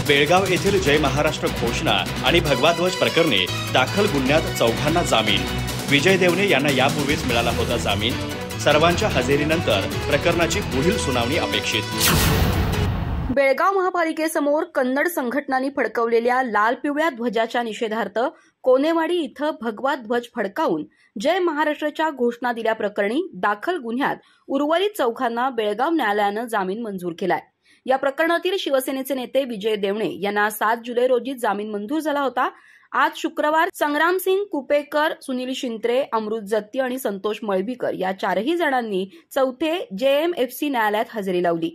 बेळगाव येथील जय महाराष्ट्र घोषणा आणि भगवा ध्वज प्रकरणी दाखल गुन्ह्यात चौघांना जामीन। विजय देवणे यांना यापूर्वीच मिळाला होता जामीन। सर्वांच्या हजेरीनंतर प्रकरणाची पुढील सुनावणी अपेक्षित। बेळगाव महापालिकेसमोर कन्नड संघटनांनी फडकवलेल्या लाल पिवळ्या ध्वजाच्या निषेधार्थ कोनेवाडी इथं भगवा ध्वज फडकावून जय महाराष्ट्राच्या घोषणा दिल्याप्रकरणी दाखल गुन्ह्यात उर्वरित चौघांना बेळगाव न्यायालयानं जामीन मंजूर केलाय। या प्रकरणातील शिवसेनेचे नेते विजय देवणे यांना 7 जुलै रोजी जामीन मंजूर झाला होता। आज शुक्रवार संग्रामसिंग कुपेकर, सुनील शिंत्रे, अमृत जत्ती आणि संतोष मळवीकर या 4ही जणांनी चौथे JMFC न्यायालयात हजेरी लावली।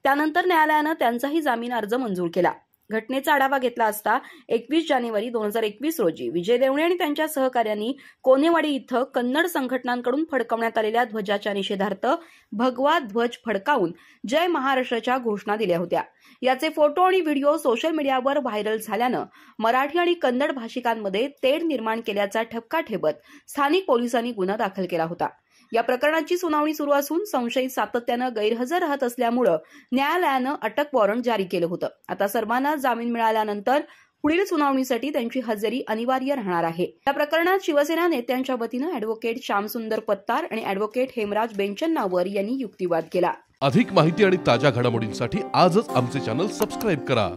त्यानंतर न्यायालयानं त्यांचाही जामीन अर्ज मंजूर केला। घटनेचा आढावा घेतला असता 21 जानेवारी 2021 रोजी विजय देवणे आणि त्यांच्या सहकाऱ्यांनी कोनेवाडी इथं कन्नड संघटनांकडून फडकवण्यात आलेल्या ध्वजाच्या निषेधार्थ भगवा ध्वज फडकावून जय महाराष्ट्राच्या घोषणा दिल्या होत्या। याचे फोटो आणि व्हिडिओ सोशल मीडियावर व्हायरल झाल्यानं मराठी आणि कन्नड भाषिकांमध्ये तेढ निर्माण केल्याचा ठपका ठेवत स्थानिक पोलिसांनी गुन्हा दाखल केला होता। या प्रकरणाची सुनावणी सुरू असून संशयित सातत्यानं गैरहजर राहत असल्यामुळे न्यायालयानं अटक वॉरंट जारी केलं होतं। आता सर्वांना जामीन मिळाल्यानंतर पुढील सुनावणीसाठी त्यांची हजेरी अनिवार्य राहणार आहे। या प्रकरणात शिवसेना नेत्यांच्या वतीनं अॅडव्होकेट श्यामसुंदर पत्तार आणि अॅडव्होकेट हेमराज बेंचन्नावर यांनी युक्तिवाद केला। अधिक माहिती आणि ताज्या घडामोडींसाठी आजच आमचे चॅनल सबस्क्राइब करा।